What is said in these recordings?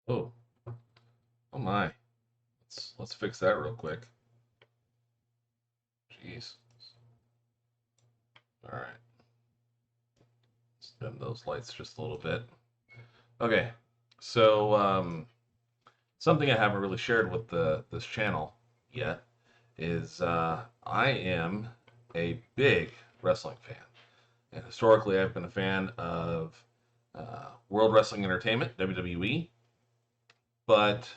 Oh, oh my. Let's fix that real quick. Jeez. All right. Let's dim those lights just a little bit. Okay. So, something I haven't really shared with the this channel yet is I am a big wrestling fan, and historically I've been a fan of World Wrestling Entertainment (WWE), but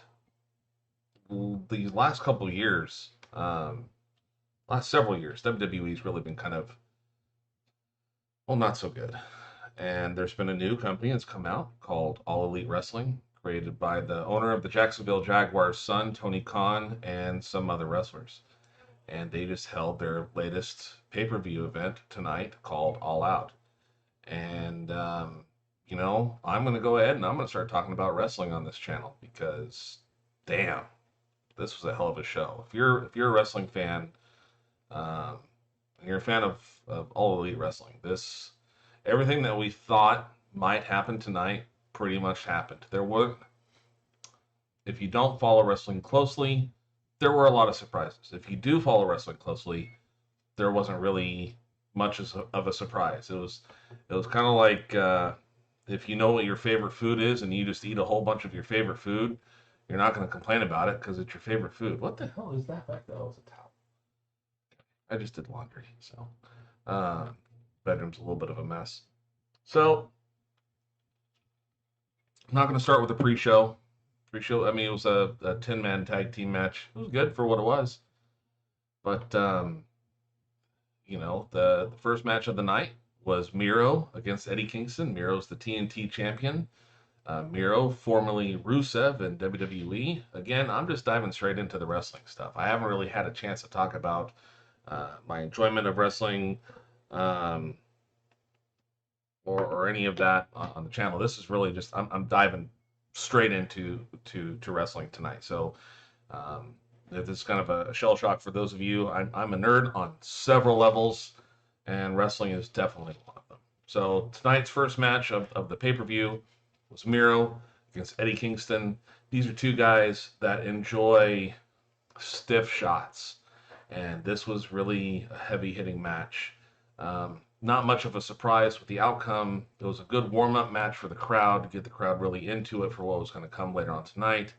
the last couple of years, last several years, WWE's really been kind of, well, not so good. And there's been a new company that's come out called All Elite Wrestling, created by the owner of the Jacksonville Jaguars' son, Tony Khan, and some other wrestlers. And they just held their latest pay-per-view event tonight called All Out. And I'm going to go ahead and I'm going to start talking about wrestling on this channel because, damn, this was a hell of a show. If you're a wrestling fan, um, and you're a fan of All Elite Wrestling, this everything that we thought might happen tonight pretty much happened. There were, if you don't follow wrestling closely, there were a lot of surprises. If you do follow wrestling closely, there wasn't really much of a surprise. It was kind of like if you know what your favorite food is and you just eat a whole bunch of your favorite food, you're not going to complain about it because it's your favorite food. What the hell is that back there? Oh, it's a towel. I just did laundry, so uh, bedroom's a little bit of a mess. So I'm not going to start with the pre-show. Pre-show. I mean, it was a 10-man tag team match. It was good for what it was, but the first match of the night was Miro against Eddie Kingston. Miro's the TNT champion. Miro, formerly Rusev in WWE. Again, I'm just diving straight into the wrestling stuff. I haven't really had a chance to talk about my enjoyment of wrestling, um, or any of that on the channel. This is really just I'm diving straight into to wrestling tonight. So um, this is kind of a shell shock for those of you. I'm a nerd on several levels, and wrestling is definitely one of them. So tonight's first match of the pay per view was Miro against Eddie Kingston. These are two guys that enjoy stiff shots, and this was really a heavy hitting match. Not much of a surprise with the outcome. It was a good warm up match for the crowd to get the crowd really into it for what was going to come later on tonight.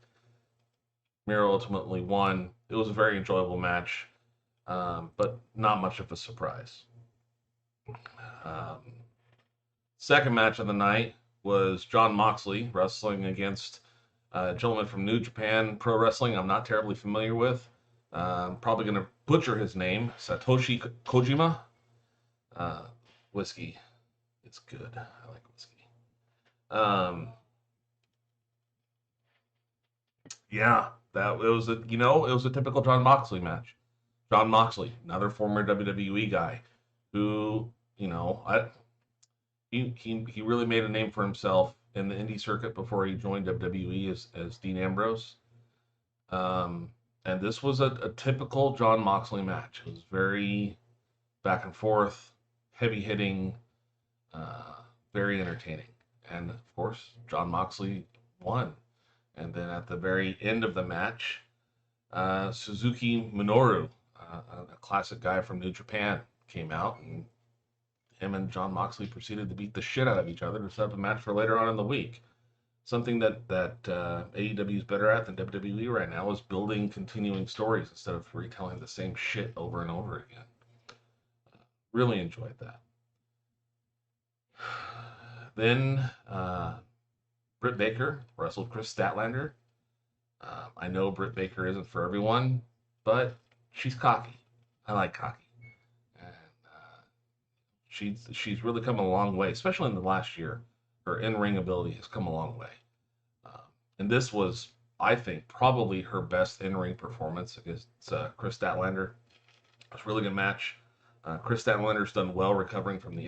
Miro ultimately won. It was a very enjoyable match, but not much of a surprise. Um, Second match of the night was Jon Moxley wrestling against a gentleman from New Japan Pro Wrestling I'm not terribly familiar with. Probably going to butcher his name, Satoshi Kojima. Uh, Whiskey, it's good. I like whiskey. Um, yeah, that it was a typical Jon Moxley match. Jon Moxley, another former WWE guy, who he really made a name for himself in the indie circuit before he joined WWE as Dean Ambrose. Um, and this was a typical Jon Moxley match. It was very back and forth, heavy hitting, uh, very entertaining. And of course, Jon Moxley won. And then at the very end of the match, Suzuki Minoru, a classic guy from New Japan, came out, and him and Jon Moxley proceeded to beat the shit out of each other to set up a match for later on in the week. Something that AEW is better at than WWE right now is building continuing stories instead of retelling the same shit over and over again. Really enjoyed that. Then Britt Baker wrestled Chris Statlander. I know Britt Baker isn't for everyone, but she's cocky. I like cocky, and she's really come a long way, especially in the last year. Her in-ring ability has come a long way, um, and this was, I think, probably her best in-ring performance against Chris Statlander. It was a really good match. Chris Statlander's done well recovering from the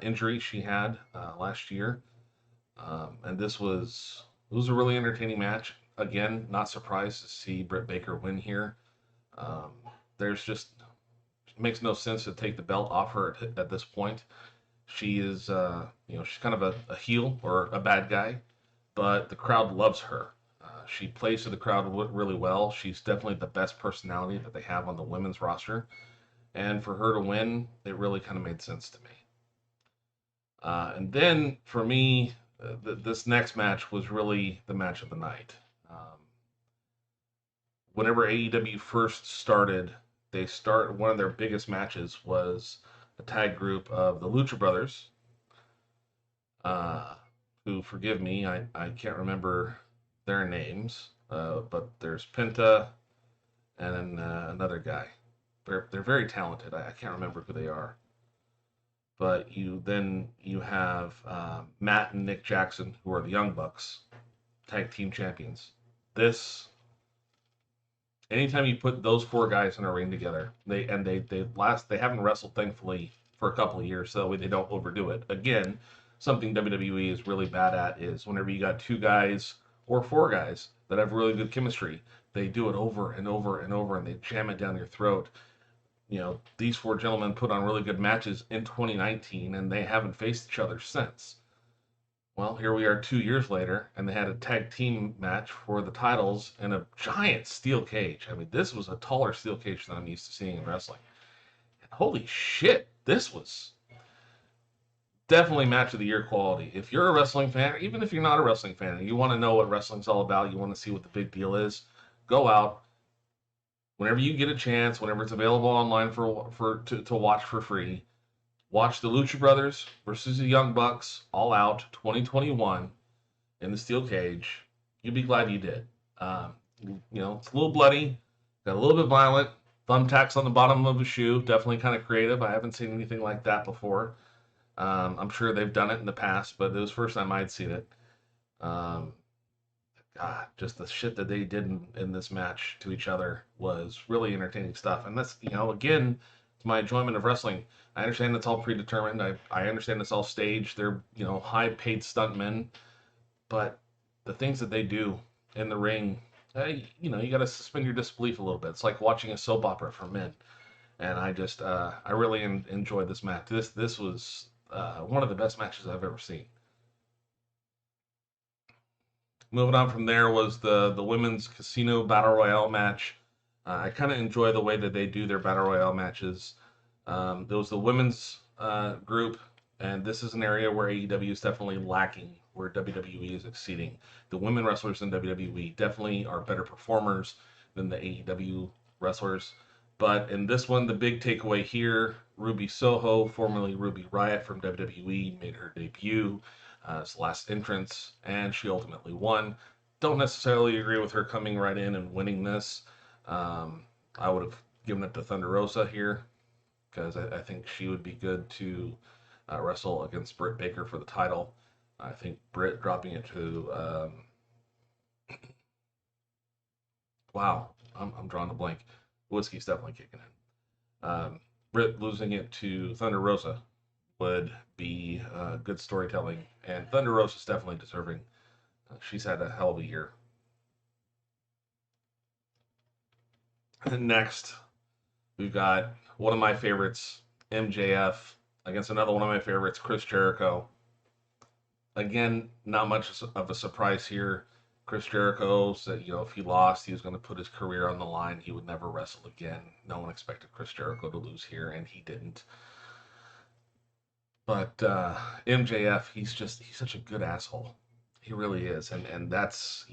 injury she had last year, and it was a really entertaining match. Again, not surprised to see Britt Baker win here. Um, there's just it makes no sense to take the belt off her at this point. She is, she's kind of a heel or a bad guy. but the crowd loves her. She plays to the crowd really well. She's definitely the best personality that they have on the women's roster. And for her to win, it really kind of made sense to me. And then for me, this next match was really the match of the night. Um, Whenever AEW first started, one of their biggest matches was a tag group of the Lucha Brothers, uh, who forgive me, I can't remember their names, but there's Penta and another guy. They're very talented. I can't remember who they are. But you have Matt and Nick Jackson, who are the Young Bucks, tag team champions. This Anytime you put those four guys in a ring together, they haven't wrestled thankfully for a couple of years, so that way they don't overdo it. Again, something WWE is really bad at is whenever you got two guys or four guys that have really good chemistry, they do it over and over and over, and they jam it down your throat. These four gentlemen put on really good matches in 2019, and they haven't faced each other since. Well, here we are 2 years later, and they had a tag team match for the titles in a giant steel cage. I mean, this was a taller steel cage than I'm used to seeing in wrestling. And holy shit, this was definitely match of the year quality. If you're a wrestling fan, even if you're not a wrestling fan, and you want to know what wrestling's all about, you want to see what the big deal is, go out whenever you get a chance, whenever it's available online to watch for free. Watch the Lucha Brothers versus the Young Bucks All Out 2021 in the steel cage. You'd be glad you did. It's a little bloody, got a little bit violent. Thumbtacks on the bottom of a shoe, definitely kind of creative. I haven't seen anything like that before. I'm sure they've done it in the past, but it was the first time I'd seen it. Um, God, just the shit that they did in this match to each other was really entertaining stuff. And that's, again, it's my enjoyment of wrestling. I understand it's all predetermined. I understand it's all staged. They're, high paid stuntmen. But the things that they do in the ring, you got to suspend your disbelief a little bit. It's like watching a soap opera for men. And I really enjoyed this match. This was one of the best matches I've ever seen. Moving on from there was the women's casino battle royale match. I kind of enjoy the way that they do their battle royale matches. There was the women's group, and this is an area where AEW is definitely lacking, where WWE is exceeding. The women wrestlers in WWE definitely are better performers than the AEW wrestlers. But in this one, the big takeaway here, Ruby Soho, formerly Ruby Riott from WWE, made her debut as last entrance, and she ultimately won. Don't necessarily agree with her coming right in and winning this. I would have given it to Thunder Rosa here because I think she would be good to wrestle against Britt Baker for the title. I think Britt dropping it to wow, I'm drawing a blank. Whiskey's definitely kicking in. Britt losing it to Thunder Rosa would be good storytelling, and Thunder Rosa is definitely deserving. She's had a hell of a year. And next, we've got one of my favorites, MJF, against another one of my favorites, Chris Jericho. Again, not much of a surprise here. Chris Jericho said, if he lost, he was going to put his career on the line. He would never wrestle again. No one expected Chris Jericho to lose here, and he didn't. But MJF, he's such a good asshole. He really is, and that's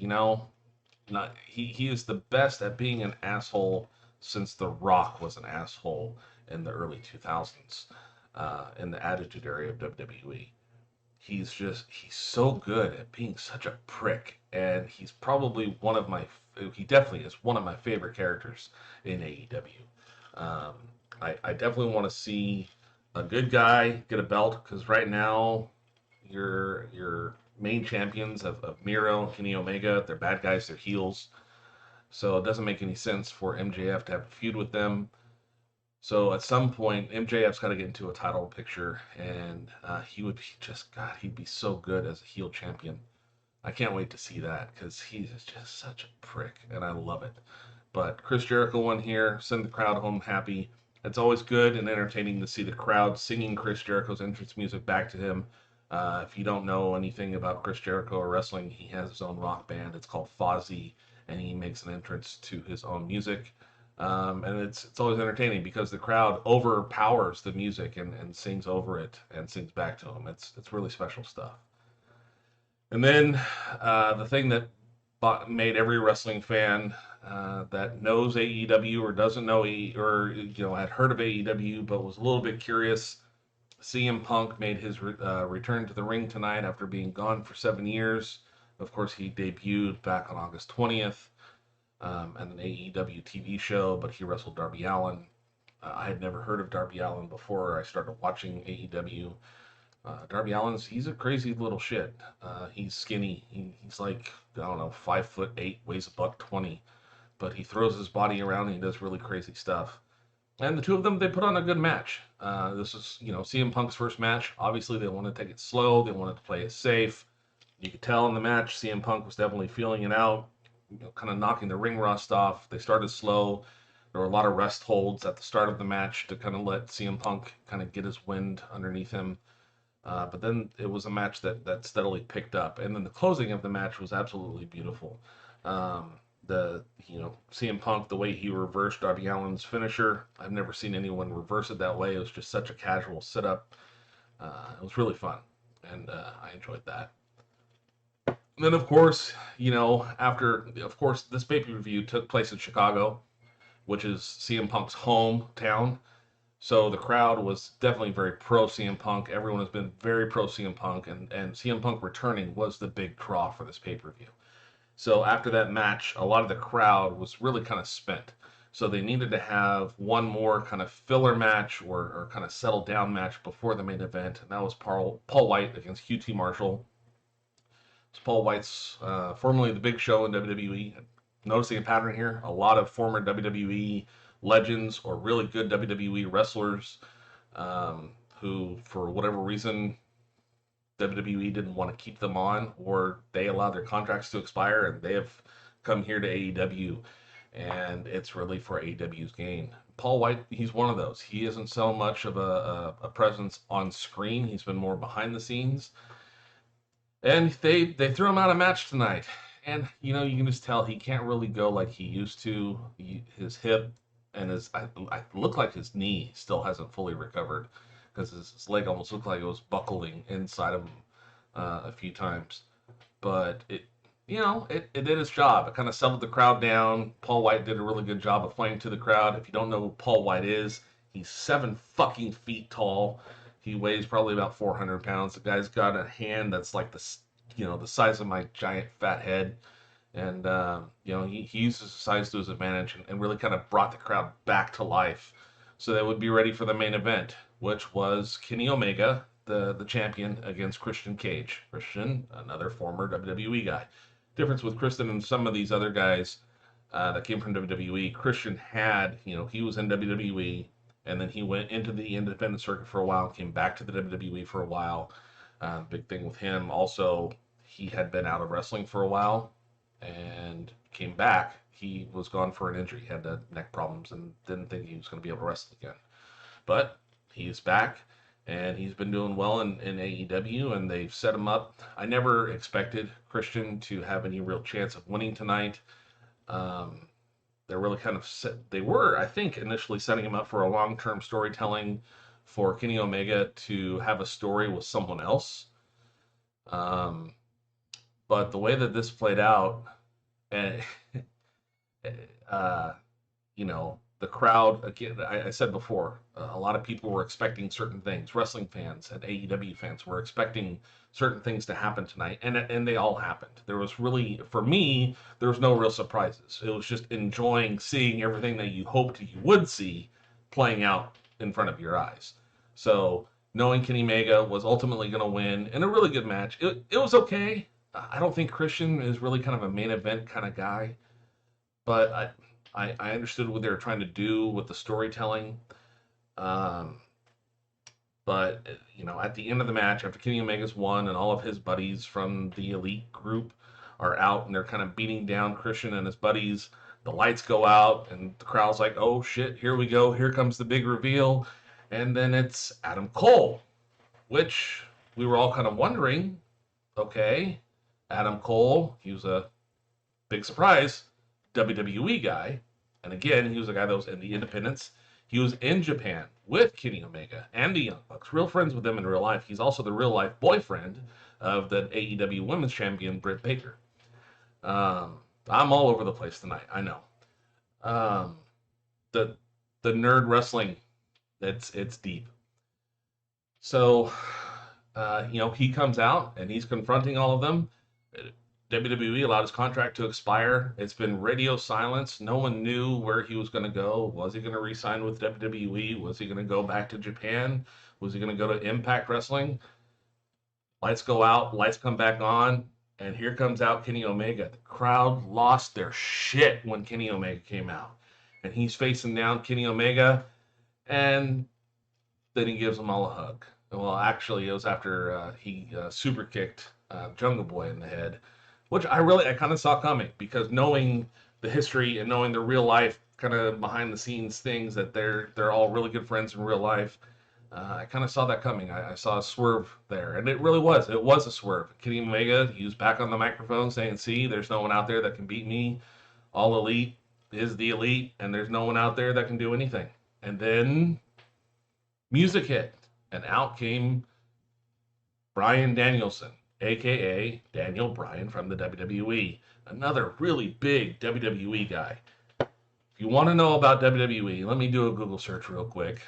not he is the best at being an asshole since The Rock was an asshole in the early 2000s in the Attitude Era of WWE. He's so good at being such a prick, and he definitely is one of my favorite characters in AEW. I definitely want to see a good guy get a belt because right now your main champions of Miro and Kenny Omega, they're bad guys, they're heels. So it doesn't make any sense for MJF to have a feud with them. So at some point, MJF's got to get into a title picture, and he would be God, he'd be so good as a heel champion. I can't wait to see that because he's just such a prick, and I love it. But Chris Jericho won here, send the crowd home happy. It's always good and entertaining to see the crowd singing Chris Jericho's entrance music back to him. If you don't know anything about Chris Jericho or wrestling, he has his own rock band. It's called Fozzy, and he makes an entrance to his own music. And it's always entertaining because the crowd overpowers the music and sings over it and sings back to him. It's really special stuff. And then the thing that made every wrestling fan that knows AEW or doesn't know or had heard of AEW but was a little bit curious. CM Punk made his return to the ring tonight after being gone for 7 years. Of course, he debuted back on August 20th at an AEW TV show, but he wrestled Darby Allin. I had never heard of Darby Allin before I started watching AEW. Darby Allin's he's a crazy little shit. He's skinny. He's like, I don't know, 5'8", weighs $120, but he throws his body around and he does really crazy stuff. And the two of them, they put on a good match. This is, CM Punk's first match. Obviously, they wanted to take it slow. They wanted to play it safe. You could tell in the match, CM Punk was definitely feeling it out, kind of knocking the ring rust off. They started slow. There were a lot of rest holds at the start of the match to kind of let CM Punk kind of get his wind underneath him. But then it was a match that steadily picked up, and then the closing of the match was absolutely beautiful. CM Punk, the way he reversed Darby Allin's finisher, I've never seen anyone reverse it that way. It was just such a casual setup. It was really fun, and I enjoyed that. And then, of course, this pay-per-view took place in Chicago, which is CM Punk's hometown. So the crowd was definitely very pro CM Punk. Everyone has been very pro CM Punk, and CM Punk returning was the big draw for this pay-per-view. So after that match, a lot of the crowd was really kind of spent. So they needed to have one more kind of filler match or kind of settle down match before the main event, and that was Paul White against QT Marshall. It's Paul White's formerly the Big Show in WWE. Noticing a pattern here, a lot of former WWE legends or really good WWE wrestlers who, for whatever reason, WWE didn't want to keep them on, or they allowed their contracts to expire, and they have come here to AEW, and it's really for AEW's gain. Paul White, he's one of those. He isn't so much of a presence on screen. He's been more behind the scenes. And they threw him out of match tonight. And, you can just tell he can't really go like he used to. His hip and I look like his knee still hasn't fully recovered because his leg almost looked like it was buckling inside of him a few times. But it did its job. It kind of settled the crowd down. Paul White did a really good job of playing to the crowd. If you don't know who Paul White is, he's 7 fucking feet tall. He weighs probably about 400 pounds. The guy's got a hand that's like the size of my giant fat head. And, he uses his size to his advantage and really kind of brought the crowd back to life. So they would be ready for the main event, which was Kenny Omega, the champion, against Christian Cage. Christian, another former WWE guy. Difference with Christian and some of these other guys that came from WWE, Christian had, he was in WWE, and then he went into the independent circuit for a while, came back to the WWE for a while. Big thing with him, also, he had been out of wrestling for a while and came back. He was gone for an injury, he had neck problems, and didn't think he was going to be able to wrestle again. But he's back, and he's been doing well in AEW, and they've set him up. I never expected Christian to have any real chance of winning tonight. They're really kind of they were, I think, initially setting him up for a long-term storytelling for Kenny Omega to have a story with someone else. But the way that this played out, and the crowd, again, I said before, a lot of people were expecting certain things. Wrestling fans and AEW fans were expecting certain things to happen tonight, and they all happened. There was really, for me, there was no real surprises. It was just enjoying seeing everything that you hoped you would see playing out in front of your eyes. So knowing Kenny Omega was ultimately going to win in a really good match, it was okay. I don't think Christian is really kind of a main event kind of guy, but I understood what they were trying to do with the storytelling. But, at the end of the match, after Kenny Omega's won and all of his buddies from the Elite group are out and they're kind of beating down Christian and his buddies, the lights go out and the crowd's like, oh shit, here we go. Here comes the big reveal. And then it's Adam Cole, which we were all kind of wondering, okay, Adam Cole, he was a big surprise WWE guy. And again, he was a guy that was in the independents. He was in Japan with Kenny Omega and the Young Bucks, real friends with them in real life. He's also the real life boyfriend of the AEW Women's Champion Britt Baker. Um, I'm all over the place tonight. I know. Um, the the nerd wrestling, it's deep. So, he comes out and he's confronting all of them. WWE allowed his contract to expire. It's been radio silence. No one knew where he was going to go. Was he going to re-sign with WWE? Was he going to go back to Japan? Was he going to go to Impact Wrestling? Lights go out, lights come back on, and here comes out Kenny Omega. The crowd lost their shit when Kenny Omega came out. And he's facing down Kenny Omega, and then he gives them all a hug. Well, actually, it was after he super kicked Jungle Boy in the head, which I kind of saw coming because knowing the history and knowing the real life kind of behind the scenes things that they're all really good friends in real life. I kind of saw that coming. I saw a swerve there, and it really was. It was a swerve. Kenny Omega, he was back on the microphone saying, "See, there's no one out there that can beat me. All Elite is the Elite, and there's no one out there that can do anything." And then music hit, and out came Bryan Danielson, aka Daniel Bryan from the WWE, another really big WWE guy. If you want to know about WWE, let me do a Google search real quick.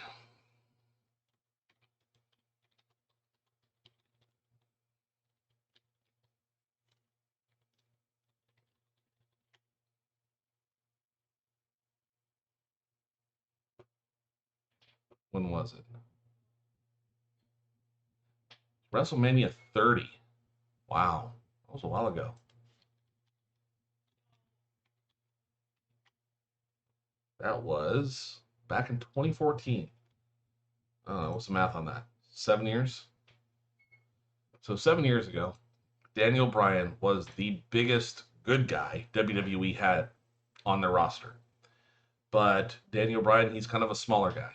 When was it? WrestleMania 30. Wow, that was a while ago. That was back in 2014. What's the math on that? 7 years? So 7 years ago, Daniel Bryan was the biggest good guy WWE had on their roster. But Daniel Bryan, he's kind of a smaller guy.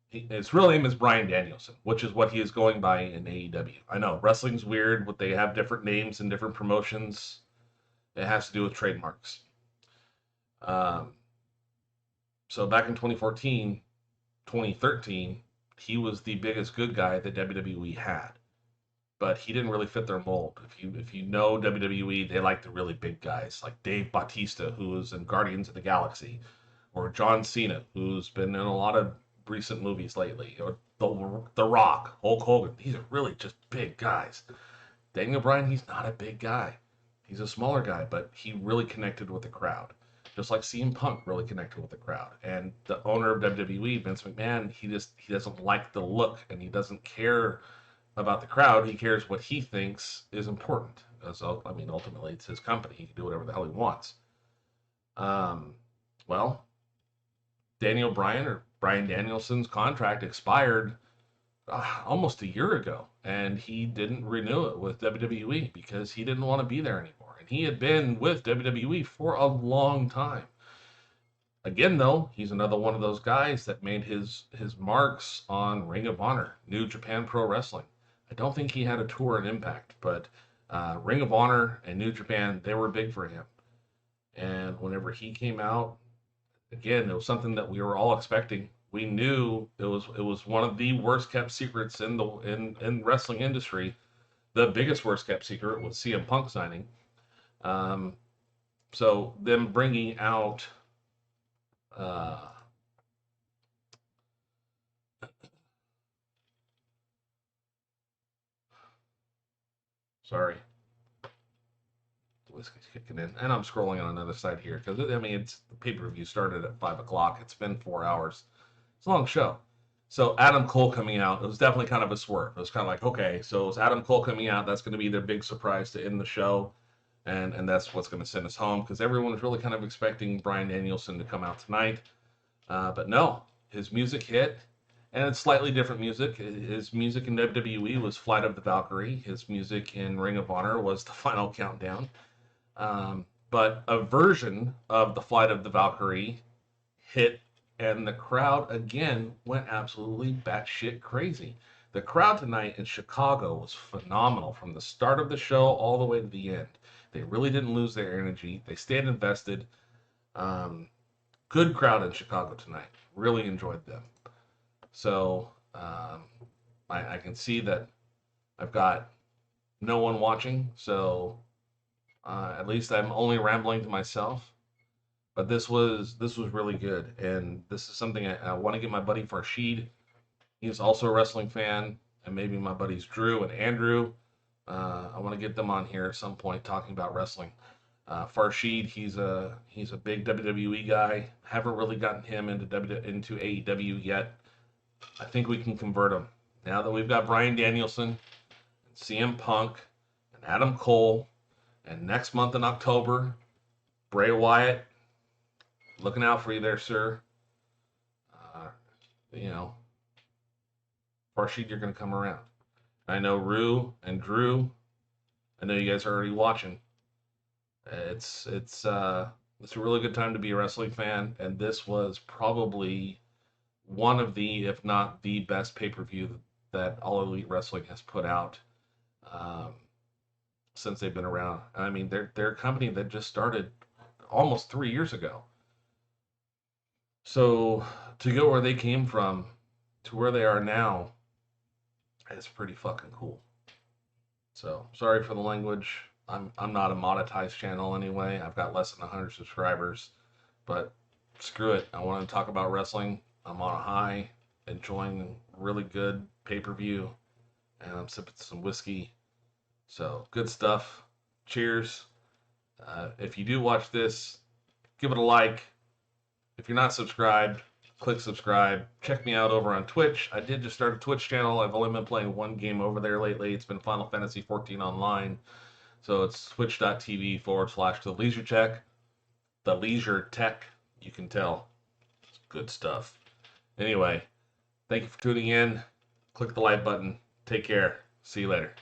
His real name is Bryan Danielson, which is what he is going by in AEW. I know wrestling's weird, but they have different names in different promotions. It has to do with trademarks. Um, so back in 2014, 2013, he was the biggest good guy that WWE had, but he didn't really fit their mold. If you know WWE, they like the really big guys like Dave Bautista, who was in Guardians of the Galaxy, or John Cena, who's been in a lot of recent movies lately, or the Rock, Hulk Hogan. These are really just big guys. Daniel Bryan, he's not a big guy. He's a smaller guy, but he really connected with the crowd. Just like CM Punk really connected with the crowd. And the owner of WWE, Vince McMahon, he doesn't like the look and he doesn't care about the crowd. He cares what he thinks is important. So, I mean, ultimately, it's his company. He can do whatever the hell he wants. Um, well, Daniel Bryan or Bryan Danielson's contract expired almost a year ago, and he didn't renew it with WWE because he didn't want to be there anymore. And he had been with WWE for a long time. Again, though, he's another one of those guys that made his marks on Ring of Honor, New Japan Pro Wrestling. I don't think he had a tour in Impact, but Ring of Honor and New Japan, they were big for him. And whenever he came out, again, it was something that we were all expecting. We knew it was one of the worst kept secrets in wrestling industry. The biggest worst kept secret was CM Punk signing. Um, so them bringing out uh, sorry, the whiskey's kicking in, and I'm scrolling on another side here because I mean it's the pay per view started at 5 o'clock. It's been 4 hours. It's a long show. So Adam Cole coming out, it was definitely kind of a swerve. It was kind of like, okay, so it's Adam Cole coming out. That's going to be their big surprise to end the show, and that's what's going to send us home because everyone was really kind of expecting Bryan Danielson to come out tonight, but no, his music hit, and it's slightly different music. His music in WWE was Flight of the Valkyrie. His music in Ring of Honor was The Final Countdown. But a version of the Flight of the Valkyrie hit, and the crowd again went absolutely batshit crazy. The crowd tonight in Chicago was phenomenal from the start of the show all the way to the end. They really didn't lose their energy. They stayed invested. Um, Good crowd in Chicago tonight. Really enjoyed them. So I can see that I've got no one watching. So at least I'm only rambling to myself. But this was really good, and this is something I want to get my buddy Farshid. He's also a wrestling fan, and maybe my buddies Drew and Andrew. I want to get them on here at some point talking about wrestling. Farshid, he's a big WWE guy. Haven't really gotten him into AEW yet. I think we can convert him now that we've got Bryan Danielson, and CM Punk, and Adam Cole, and next month in October, Bray Wyatt. Looking out for you there, sir. Uh, you know, Farshid, you're going to come around. I know Rue and Drew. I know you guys are already watching. It's a really good time to be a wrestling fan, and this was probably one of the, if not the best pay per view that All Elite Wrestling has put out um, since they've been around. I mean, they're a company that just started almost 3 years ago. So to go where they came from to where they are now, it's pretty fucking cool. So sorry for the language. I'm not a monetized channel anyway. I've got less than 100 subscribers, but screw it. I want to talk about wrestling. I'm on a high, enjoying really good pay-per-view, and I'm sipping some whiskey. So good stuff. Cheers. If you do watch this, give it a like. If you're not subscribed, click subscribe. Check me out over on Twitch. I did just start a Twitch channel. I've only been playing one game over there lately. It's been Final Fantasy 14 Online. So it's twitch.tv/The Leisure Tech. The Leisure Tech. You can tell. It's good stuff. Anyway, thank you for tuning in. Click the like button. Take care. See you later.